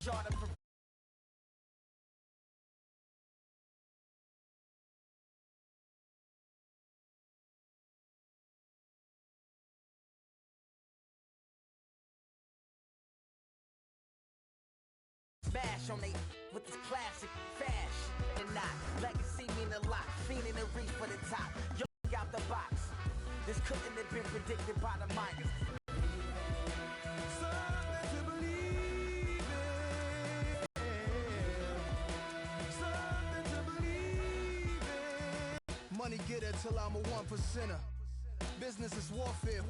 HR to smash on they with this classic fashion and not legacy mean a lot. Fiending the reach for the top. Yo, out the box. This couldn't have been predicted by the miners. Something to believe in. Something to believe in. Money getter till I'm a 1%er. Business is warfare.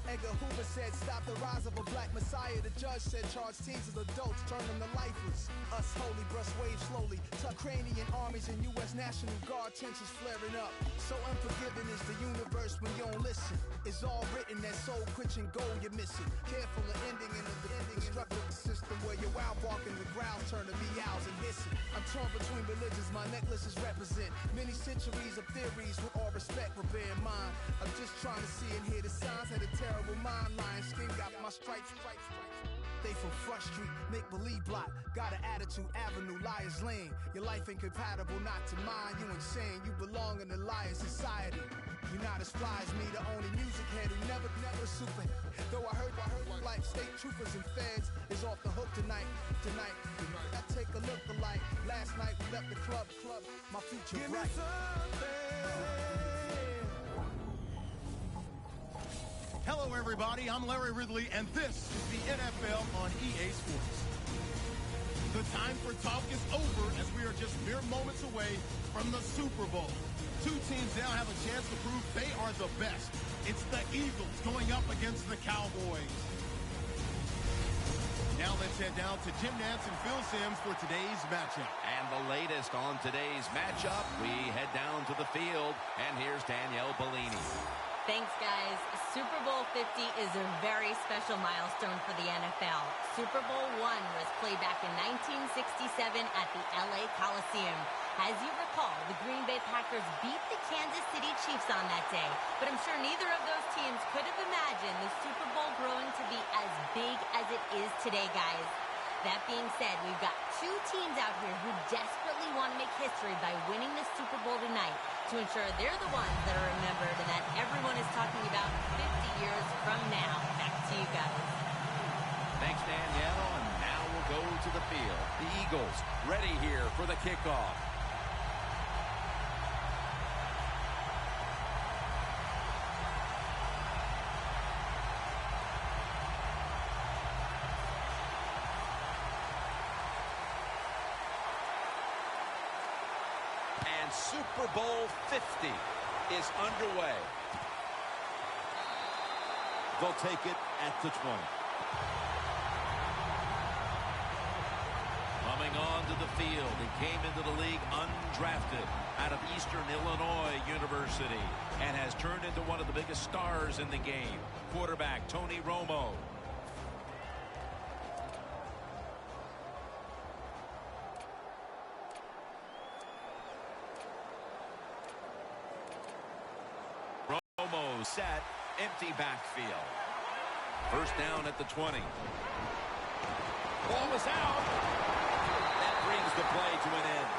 Edgar Hoover said, stop the rise of a black messiah. The judge said, charge teens as adults, turn them to lifeless. Us holy, brush waves slowly. Ukrainian armies and U.S. National Guard tensions flaring up. So unforgiving is the universe when you don't listen. It's all written, that soul-quenching goal you're missing. Careful of ending in the destructive system where your wild barking the growls turn to meows and hissing. I'm torn between religions, my necklaces represent many centuries of theories with all respect, but bear in mind, I'm just trying to see and hear the signs of the terrible mind. Lion skin got my stripes. They from Front Street, make-believe block. Got an attitude, avenue, liar's lane. Your life ain't compatible, not to mine. You insane, you belong in the liar society. You're not as fly as me, the only music head who never super. Though I heard like state troopers and feds is off the hook tonight. I take a look alike. Last night we left the club. My future Give bright. Me something. Hello, everybody. I'm Larry Ridley, and this is the NFL on EA Sports. The time for talk is over as we are just mere moments away from the Super Bowl. Two teams now have a chance to prove they are the best. It's the Eagles going up against the Cowboys. Now let's head down to Jim Nantz and Phil Simms for today's matchup. And the latest on today's matchup, we head down to the field, and here's Danielle Bellini. Thanks, guys. Super Bowl 50 is a very special milestone for the NFL. Super Bowl I was played back in 1967 at the LA Coliseum. As you recall, the Green Bay Packers beat the Kansas City Chiefs on that day. But I'm sure neither of those teams could have imagined the Super Bowl growing to be as big as it is today, guys. That being said, we've got two teams out here who desperately want to make history by winning the Super Bowl tonight to ensure they're the ones that are remembered and that everyone is talking about 50 years from now. Back to you guys. Thanks, Danielle. And now we'll go to the field. The Eagles ready here for the kickoff. Super Bowl 50 is underway. They'll take it at the 20. Coming onto the field, he came into the league undrafted out of Eastern Illinois University and has turned into one of the biggest stars in the game. Quarterback Tony Romo. Set, empty backfield. First down at the 20. Ball was out. That brings the play to an end.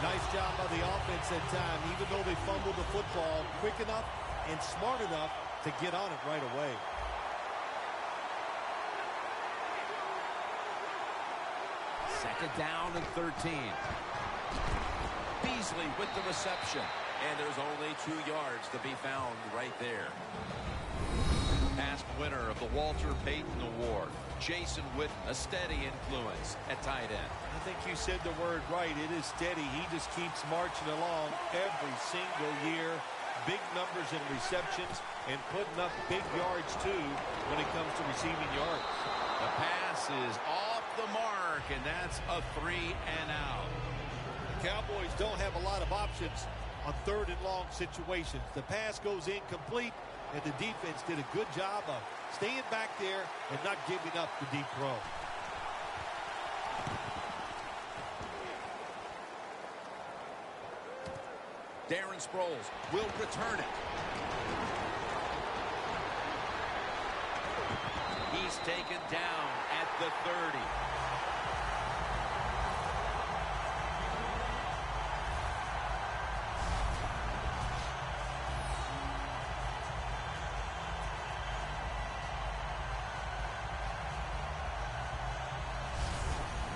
Nice job by the offense that time, even though they fumbled the football quick enough and smart enough to get on it right away. Second down and 13. Beasley with the reception, and there's only 2 yards to be found right there. Past winner of the Walter Payton Award, Jason Witten, a steady influence at tight end. I think you said the word right. It is steady. He just keeps marching along every single year. Big numbers in receptions and putting up big yards too when it comes to receiving yards. The pass is off the mark, and that's a 3 and out. Cowboys don't have a lot of options on third and long situations. The pass goes incomplete, and the defense did a good job of staying back there and not giving up the deep throw. Darren Sproles will return it. He's taken down at the 30.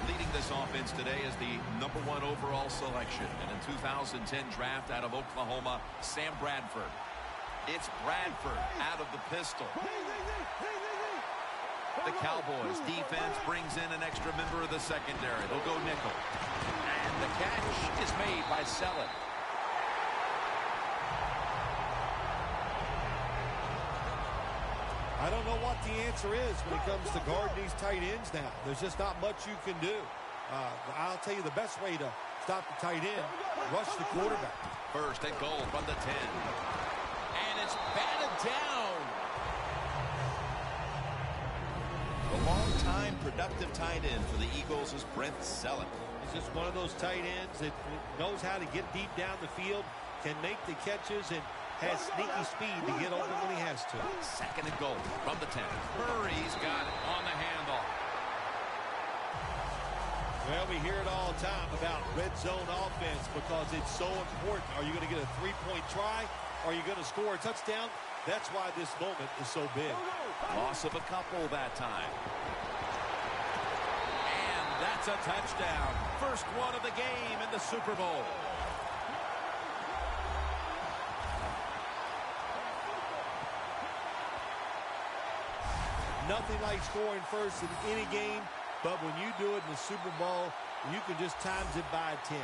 Leading this offense today is the #1 overall selection and in 2010 draft out of Oklahoma, Sam Bradford. It's Bradford out of the pistol. The Cowboys defense brings in an extra member of the secondary. They'll go nickel. And the catch is made by Selleck. I don't know what the answer is when it comes to guarding these tight ends now. There's just not much you can do. I'll tell you the best way to stop the tight end, rush the quarterback. First and goal from the 10. And it's batted down. The long-time productive tight end for the Eagles is Brent Selleck. He's just one of those tight ends that knows how to get deep down the field, can make the catches, and has sneaky speed to get open when he has to. Second and goal from the 10. Murray's got it on the handle. Well, we hear it all the time about red zone offense because it's so important. Are you going to get a three-point try? Are you going to score a touchdown? That's why this moment is so big. Loss of a couple that time. And that's a touchdown. First one of the game in the Super Bowl. Nothing like scoring first in any game, but when you do it in the Super Bowl, you can just times it by 10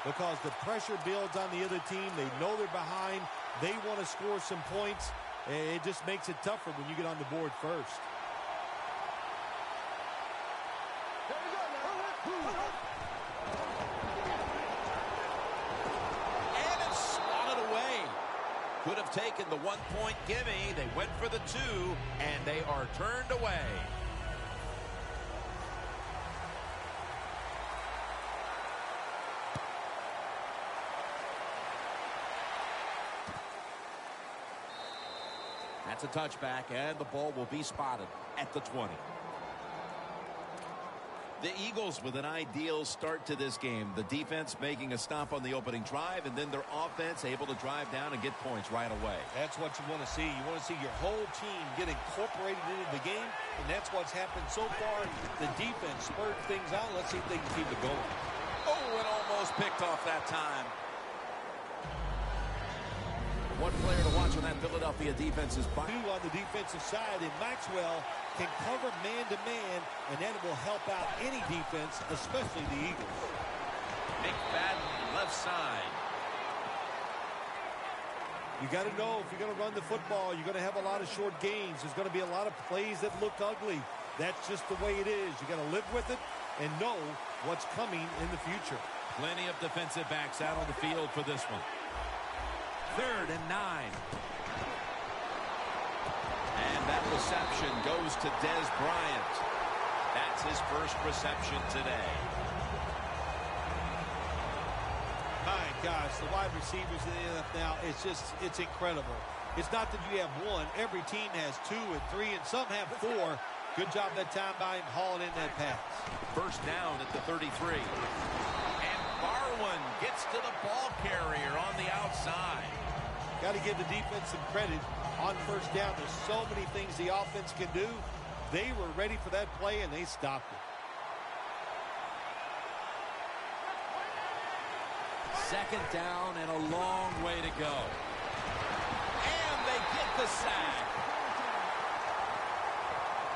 because the pressure builds on the other team. They know they're behind. They want to score some points. It just makes it tougher when you get on the board first. And it's swatted away. Could have taken the 1-point gimme. They went for the 2, and they are turned away. That's a touchback, and the ball will be spotted at the 20. The Eagles with an ideal start to this game. The defense making a stop on the opening drive, and then their offense able to drive down and get points right away. That's what you want to see. You want to see your whole team get incorporated into the game, and that's what's happened so far. The defense spurred things on. Let's see if they can keep it going. Oh, it almost picked off that time. One player to watch on that Philadelphia defense is Two on the defensive side, and Maxwell can cover man-to-man, and that will help out any defense, especially the Eagles. McFadden, left side. You got to know if you're going to run the football, you're going to have a lot of short gains. There's going to be a lot of plays that look ugly. That's just the way it is. You got to live with it and know what's coming in the future. Plenty of defensive backs out on the field for this one. 3rd and 9. And that reception goes to Dez Bryant. That's his first reception today. My gosh, the wide receivers in the NFL, it's incredible. It's not that you have one. Every team has 2 and 3, and some have 4. Good job that time by him hauling in that pass. First down at the 33. And Barwin gets to the ball carrier on the outside. Got to give the defense some credit on first down. There's so many things the offense can do. They were ready for that play, and they stopped it. Second down and a long way to go. And they get the sack.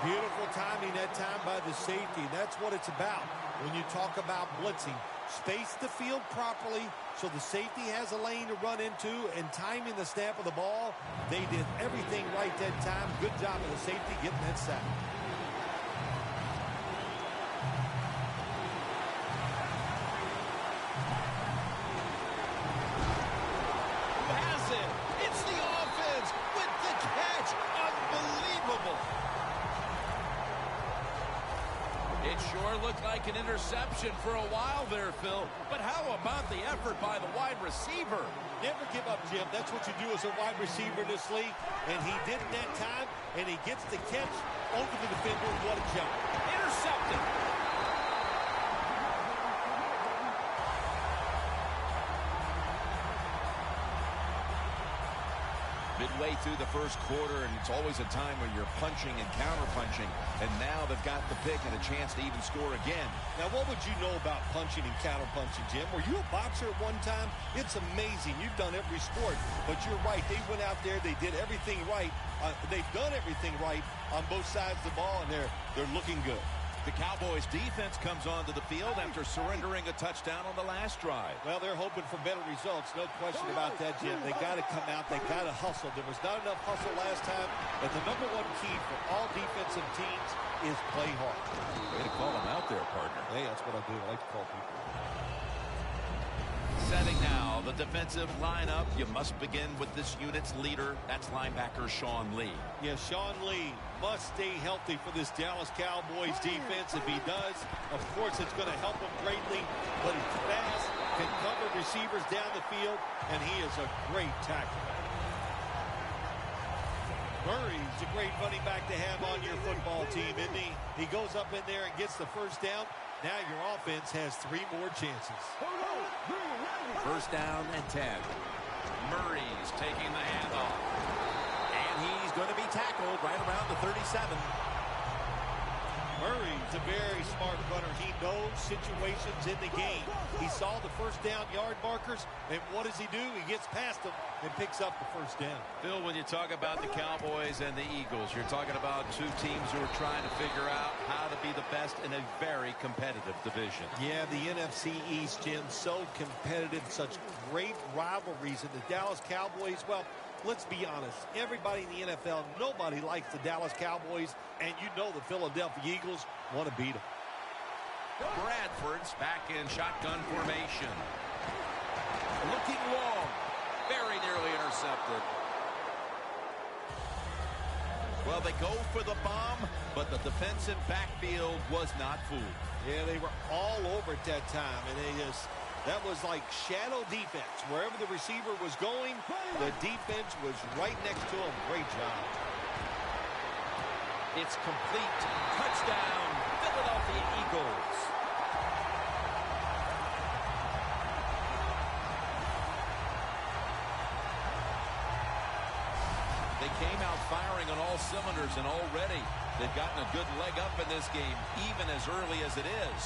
Beautiful timing that time by the safety. That's what it's about when you talk about blitzing. Space the field properly so the safety has a lane to run into, and timing the snap of the ball. They did everything right that time. Good job of the safety getting that sack. Who has it? It's the offense with the catch. Unbelievable. It sure looked like like an interception for a while there, Phil. But how about the effort by the wide receiver? Never give up, Jim. That's what you do as a wide receiver in this league. And he did it that time, and he gets the catch over the defender. What a jump. Intercepted. Midway through the first quarter, and it's always a time when you're punching and counter-punching, and now they've got the pick and a chance to even score again. Now, what would you know about punching and counter-punching, Jim? Were you a boxer at one time? It's amazing. You've done every sport, but you're right. They went out there. They did everything right. They've done everything right on both sides of the ball, and they're looking good. The Cowboys defense comes onto the field after surrendering a touchdown on the last drive. Well, they're hoping for better results. No question about that, Jim. They got to come out. They got to hustle. There was not enough hustle last time. But the number one key for all defensive teams is play hard. Way to call them out there, partner. Hey, that's what I do. I like to call people. Setting now the defensive lineup. You must begin with this unit's leader. That's linebacker Sean Lee. Yeah, Sean Lee must stay healthy for this Dallas Cowboys defense. If he does, of course, it's going to help him greatly. But he's fast, can cover receivers down the field, and he is a great tackler. Murray's a great running back to have on your football team, isn't he? He goes up in there and gets the first down. Now your offense has 3 more chances. First down and 10. Murray's taking the handoff. And he's going to be tackled right around the 37. Murray's a very smart runner. He knows situations in the game. He saw the first down yard markers, and what does he do? He gets past them and picks up the first down. Phil, when you talk about the Cowboys and the Eagles, you're talking about two teams who are trying to figure out how to be the best in a very competitive division. Yeah, the NFC East, Jim, so competitive, such great rivalries. And the Dallas Cowboys, well, let's be honest. Everybody in the NFL, nobody likes the Dallas Cowboys, and you know the Philadelphia Eagles want to beat them. Bradford's back in shotgun formation. Looking long. Very nearly intercepted. Well, they go for the bomb, but the defensive backfield was not fooled. Yeah, they were all over at that time, and that was like shadow defense. Wherever the receiver was going, the defense was right next to him. Great job. It's complete. Touchdown, Philadelphia Eagles. They came out firing on all cylinders, and already they've gotten a good leg up in this game, even as early as it is.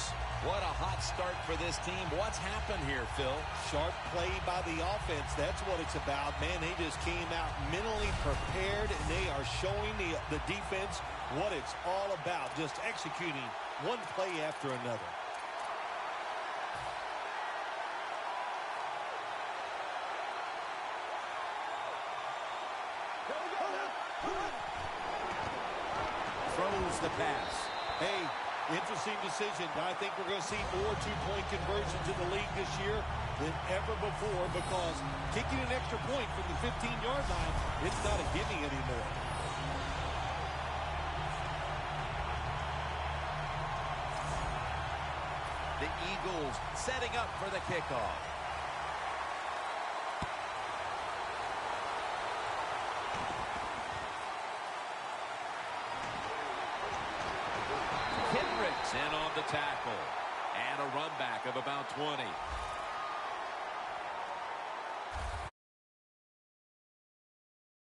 What a hot start for this team. What's happened here, Phil? Sharp play by the offense. That's what it's about. Man, they just came out mentally prepared, and they are showing the defense what it's all about, just executing one play after another. Throws the pass. Hey, interesting decision. I think we're going to see more two-point conversions in the league this year than ever before, because kicking an extra point from the 15-yard line, it's not a gimme anymore. The Eagles setting up for the kickoff. In on the tackle, and a run back of about 20.